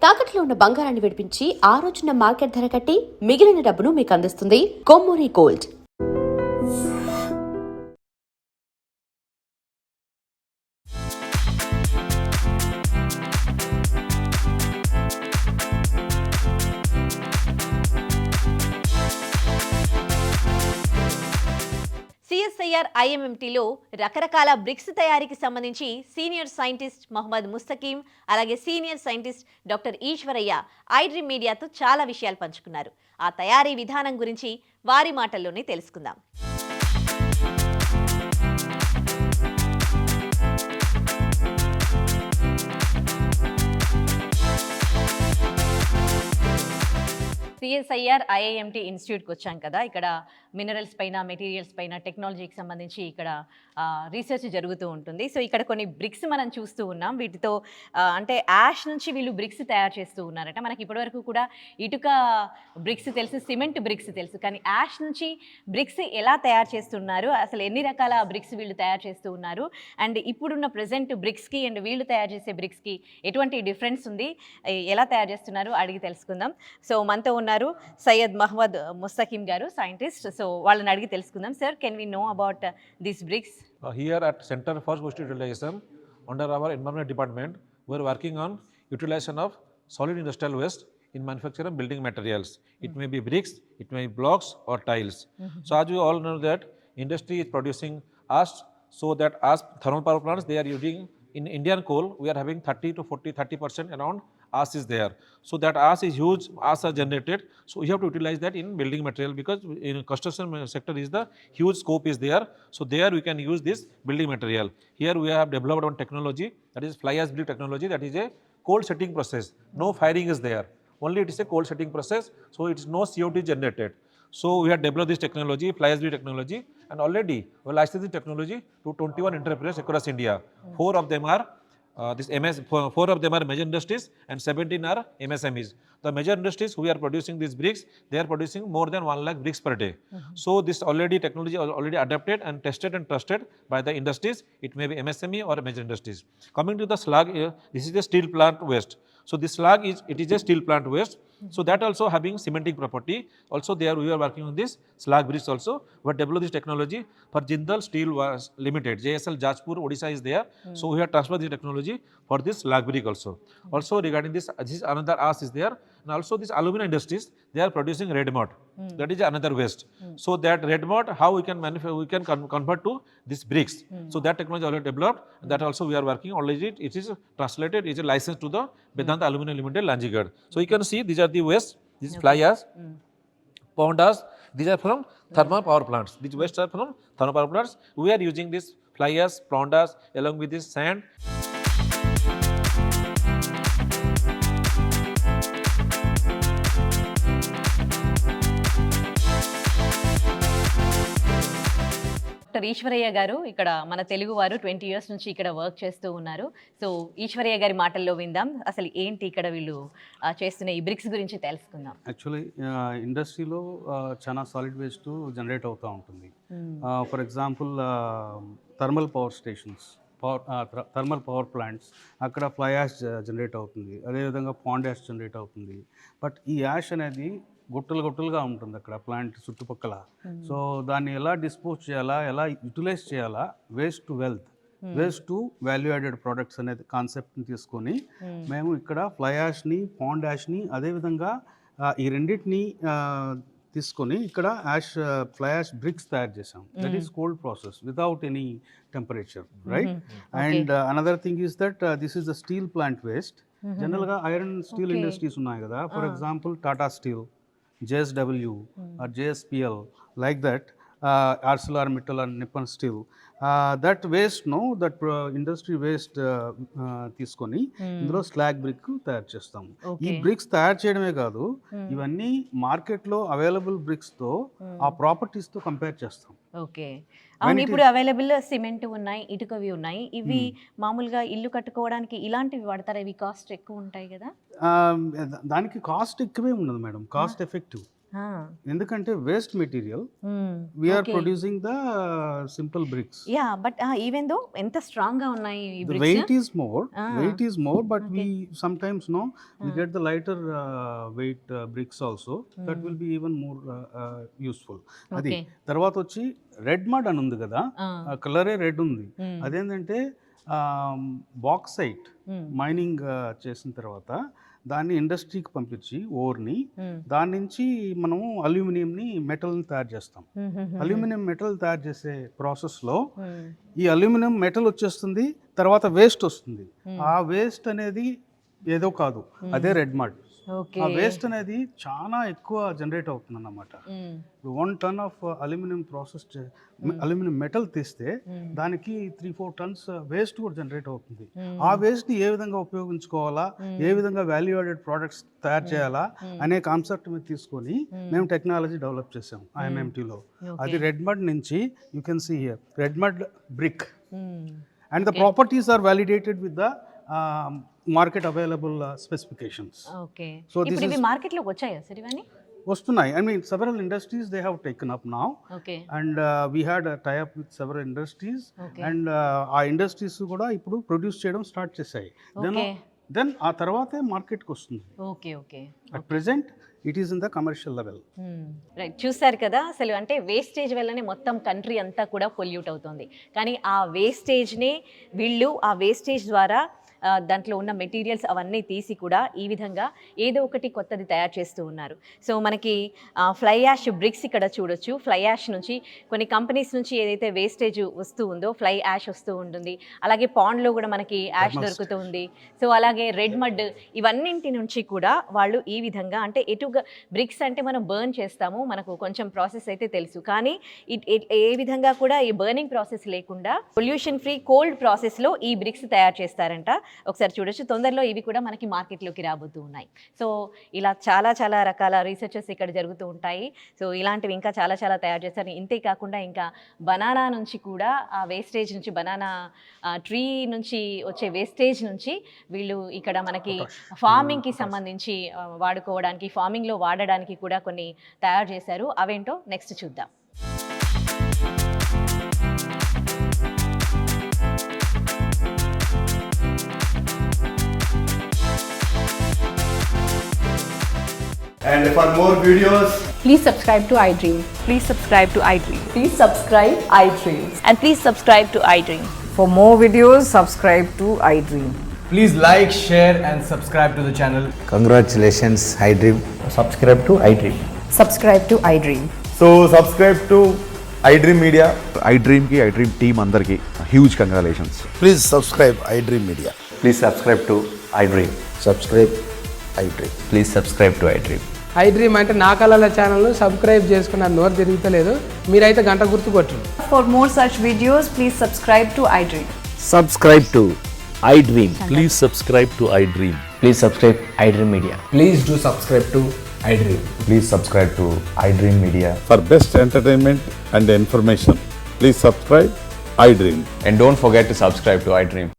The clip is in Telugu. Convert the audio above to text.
తాకట్లో ఉన్న బంగారాన్ని విడిపించి ఆ రోజున మార్కెట్ ధర కట్టి మిగిలిన డబ్బును మీకు అందిస్తుంది కొమ్మూరి గోల్డ్. సిఎస్ఐఆర్ ఐఎంఎంటీలో రకరకాల బ్రిక్స్ తయారీకి సంబంధించి సీనియర్ సైంటిస్ట్ మహమ్మద్ ముస్తకీం, అలాగే senior scientist doctor Eshwaraiah iDream మీడియాతో చాలా విషయాలు పంచుకున్నారు. ఆ తయారీ విధానం గురించి వారి మాటల్లోనే తెలుసుకుందాం. సిఎస్ఐఆర్ ఐఐఎంటీ ఇన్స్టిట్యూట్కి వచ్చాం కదా. ఇక్కడ మినరల్స్ పైన, మెటీరియల్స్ పైన, టెక్నాలజీకి సంబంధించి ఇక్కడ రీసెర్చ్ జరుగుతూ ఉంటుంది. సో ఇక్కడ కొన్ని బ్రిక్స్ మనం చూస్తూ ఉన్నాం. వీటితో అంటే యాష్ నుంచి వీళ్ళు బ్రిక్స్ తయారు చేస్తూ ఉన్నారట. మనకి ఇప్పటివరకు కూడా ఇటుక బ్రిక్స్ తెలుసు, సిమెంట్ బ్రిక్స్ తెలుసు, కానీ యాష్ నుంచి బ్రిక్స్ ఎలా తయారు చేస్తున్నారు, అసలు ఎన్ని రకాల బ్రిక్స్ వీళ్ళు తయారు చేస్తూ ఉన్నారు, అండ్ ఇప్పుడున్న ప్రజెంట్ బ్రిక్స్కి అండ్ వీళ్ళు తయారు చేసే బ్రిక్స్కి ఎటువంటి డిఫరెన్స్ ఉంది, ఎలా తయారు చేస్తున్నారు అడిగి తెలుసుకుందాం. సో మనతో ఉన్నారు సయ్యద్ మహమ్మద్ ముస్తకీం గారు, సైంటిస్ట్. సో వాళ్ళని అడిగి తెలుసుకుందాం. Sir, can we know about this bricks? Here at Center for Waste Utilization, under our Environment Department, we are working on utilization of solid industrial waste in manufacturing building materials. It may be bricks, it may be blocks or tiles. So as you all know that industry is producing ash, so that as thermal power plants, they are using in Indian coal, we are having 30% around ash is there. So that ash is huge, ash are generated. So you have to utilize that in building material, because in construction sector is the huge scope is there. So there we can use this building material. Here we have developed one technology, that is fly ash brick technology. That is a cold setting process. No firing is there. Only it is a cold setting process. So it is no CO2 generated. So we have developed this technology, fly ash brick technology, and already we licensed this technology to 21 enterprises across India. Four of them are four of them are major industries and 17 are MSMEs. The major industries who are producing these bricks, they are producing more than 1 lakh bricks per day. So this technology already adapted and tested and trusted by the industries. It may be MSME or major industries. Coming to the slag, this is a steel plant waste. So this slag is a steel plant waste. So that also having cementing property. Also there we are working on this slag bricks also. We have developed this technology for Jindal Steel Limited. JSL Jajpur, Odisha is there. So we have transferred this technology for this slag brick also. Also regarding this another ash is there. And also this alumina industries, they are producing red mud. That is another waste. So that red mud, how we can convert to this bricks. So that technology already developed. That also we are working. Already it is translated, it is licensed to the Vedanta Aluminium Limited, Lanjigad. So you can see these are the waste. This is fly ash, pond ash. These are from thermal power plants. These wastes are from thermal power plants. We are using this fly ash, pond ash along with this sand. Doctor Eshwaraiah గారు ఇక్కడ మన తెలుగు వారు 20 years నుంచి ఇక్కడ వర్క్ చేస్తూ ఉన్నారు. సో ఈశ్వరయ్య గారి మాటల్లో విందాం, అసలు ఏంటి ఇక్కడ వీళ్ళు చేస్తున్న ఈ బ్రిక్స్ గురించి తెలుసుకుందాం. యాక్చువల్లీ ఇండస్ట్రీలో చాలా సాలిడ్ వేస్ట్ జనరేట్ అవుతూ ఉంటుంది. For example thermal power stations, thermal power plants, అక్కడ ఫ్లై యాష్ జనరేట్ అవుతుంది, అదేవిధంగా పాండ్ యాష్ జనరేట్ అవుతుంది. బట్ ఈ యాష్ అనేది గుట్టలుగా ఉంటుంది అక్కడ ప్లాంట్ చుట్టుపక్కల. సో దాన్ని ఎలా డిస్పోజ్ చేయాలా, ఎలా యూటిలైజ్ చేయాలా, waste to wealth, waste to value added products అనేది కాన్సెప్ట్ని తీసుకొని మేము ఇక్కడ ఫ్లై యాష్ని, పాండ్ యాష్ని, అదేవిధంగా ఈ రెండింటిని తీసుకొని ఇక్కడ ఫ్లై యాష్ బ్రిక్స్ తయారు చేసాం. That is cold process without any temperature, right? And another thing is that this is the steel plant waste. జనరల్గా ఐరన్ స్టీల్ ఇండస్ట్రీస్ ఉన్నాయి కదా, for example Tata steel, JSW or JSPL, like that, ArcelorMittal and Nippon Steel. That waste, that industry waste తీసుకొని ఇందులో స్లాగ్ బ్రిక్ తయారు చేస్తాం. ఈ బ్రిక్స్ తయారు చేయడమే కాదు, ఇవన్నీ మార్కెట్లో అవైలబుల్ బ్రిక్స్తో ఆ ప్రాపర్టీస్తో కంపేర్ చేస్తాం. ఓకే, అవును. ఇప్పుడు అవైలబుల్ సిమెంట్ ఉన్నాయి, ఇటుకవి ఉన్నాయి. ఇవి మామూలుగా ఇల్లు కట్టుకోవడానికి ఇలాంటివి వాడతారు. ఇవి కాస్ట్ ఎక్కువ ఉంటాయి కదా? దానికి కాస్ట్ ఎక్కువే ఉండదు మేడం, కాస్ట్ ఎఫెక్టివ్. ఎందుకంటే waste material we are producing the simple bricks. Yeah but even though ఎంత స్ట్రాంగ్ గా ఉన్నాయి ఈ The bricks? weight is more, but we sometimes we get the lighter weight bricks also. That will be even more useful. అది Okay. తర్వాత వచ్చి రెడ్ మడ్ అని ఉంది కదా, కలరే రెడ్ ఉంది. అదేంటంటే బాక్సైట్ మైనింగ్ చేసిన తర్వాత దాన్ని ఇండస్ట్రీకి పంపించి ఓర్ని దాని నుంచి మనము అల్యూమినియంని మెటల్ని తయారు చేస్తాం. అల్యూమినియం మెటల్ తయారు చేసే ప్రాసెస్లో ఈ అల్యూమినియం మెటల్ వచ్చేస్తుంది, తర్వాత వేస్ట్ వస్తుంది. ఆ వేస్ట్ అనేది ఏదో కాదు, అదే రెడ్ మడ్. ఆ వేస్ట్ అనేది చాలా ఎక్కువ జనరేట్ అవుతుంది అన్నమాట. 1 ton of aluminium process aluminium metal తీస్తే దానికి 3-4 tons వేస్ట్ కూడా జనరేట్ అవుతుంది. ఆ వేస్ట్ ని ఏ విధంగా ఉపయోగించుకోవాలా, ఏ విధంగా వాల్యూ యాడెడ్ ప్రోడక్ట్స్ తయారు చేయాలా అనే కాన్సెప్ట్ మీద తీసుకొని మేము టెక్నాలజీ డెవలప్ చేసాం IMMT-లో. అది రెడ్ మడ్ నుంచి you can see here red mud brick and the properties are validated with the market available specifications. Okay, So this ఇప్పుడు ఇవి is- మార్కెట్ లోకి వచ్చాయా సార్ ఇవన్నీ? వస్తున్నాయి. I mean several industries they have taken up now. Okay, And we had a tie-up with several industries. Okay. And ఆ ఇండస్ట్రీస్ కూడా ఇప్పుడు ప్రొడ్యూస్ చేయడం స్టార్ట్ చేశాయి. Okay. దెన్ ఆ తర్వాతే మార్కెట్కి వస్తుంది. Okay, okay. At present it is in the commercial level. Right, చూస్తారు కదా అసలు అంటే వేస్టేజ్ వల్లనే మొత్తం కంట్రీ అంతా కూడా పొల్యూట్ అవుతుంది. కానీ ఆ వేస్టేజ్ని వీళ్ళు ఆ వేస్టేజ్ ద్వారా దాంట్లో ఉన్న మెటీరియల్స్ అవన్నీ తీసి కూడా ఈ విధంగా ఏదో ఒకటి కొత్తది తయారు చేస్తూ ఉన్నారు. సో మనకి ఫ్లై యాష్ బ్రిక్స్ ఇక్కడ చూడొచ్చు. ఫ్లై యాష్ నుంచి కొన్ని కంపెనీస్ నుంచి ఏదైతే వేస్టేజ్ వస్తూ ఉందో ఫ్లై యాష్ వస్తూ ఉంటుంది. అలాగే పాండ్లో కూడా మనకి యాష్ దొరుకుతూ ఉంది. సో అలాగే రెడ్ మడ్ ఇవన్నింటి నుంచి కూడా వాళ్ళు ఈ విధంగా అంటే ఎటుగా బ్రిక్స్ అంటే మనం బర్న్ చేస్తాము, మనకు కొంచెం ప్రాసెస్ అయితే తెలుసు. కానీ ఏ విధంగా కూడా ఈ బర్నింగ్ ప్రాసెస్ లేకుండా పొల్యూషన్ ఫ్రీ కోల్డ్ ప్రాసెస్లో ఈ బ్రిక్స్ తయారు చేస్తారంట. ఒకసారి చూడొచ్చు. తొందరలో ఇవి కూడా మనకి మార్కెట్లోకి రాబోతూ ఉన్నాయి. సో ఇలా చాలా చాలా రకాల రీసెర్చెస్ ఇక్కడ జరుగుతూ ఉంటాయి. సో ఇలాంటివి ఇంకా చాలా చాలా తయారు చేస్తారు. ఇంతే కాకుండా ఇంకా బనానా నుంచి కూడా ఆ వేస్టేజ్ నుంచి బనానా ట్రీ నుంచి వచ్చే వేస్టేజ్ నుంచి వీళ్ళు ఇక్కడ మనకి ఫార్మింగ్కి సంబంధించి వాడుకోవడానికి ఫార్మింగ్లో వాడడానికి కూడా కొన్ని తయారు చేశారు. అవేంటో నెక్స్ట్ చూద్దాం. And for more videos, Please subscribe to iDream. Please subscribe to iDream. Please subscribe iDream. And please subscribe to iDream. For more videos, subscribe to iDream. please like, share, and subscribe to the channel. Congratulations, iDream. Subscribe to iDream. Subscribe to iDream. So subscribe to iDream Media. iDream team andarki huge congratulations. Please subscribe iDream Media. Please subscribe to iDream. Subscribe iDream. Please subscribe to iDream. iDream అంటే నా కళల ఛానల్ను సబ్స్క్రైబ్ చేసుకున్న నోరు తిరుగుతలేదు, మీరైతే గంట గుర్తు కొట్టండి. For more such videos, please subscribe to iDream. Subscribe to iDream. Please subscribe to iDream. Please subscribe iDream Media. Please do subscribe to iDream. Please subscribe to iDream Media. For best entertainment and information, please subscribe iDream. And don't forget to subscribe to iDream.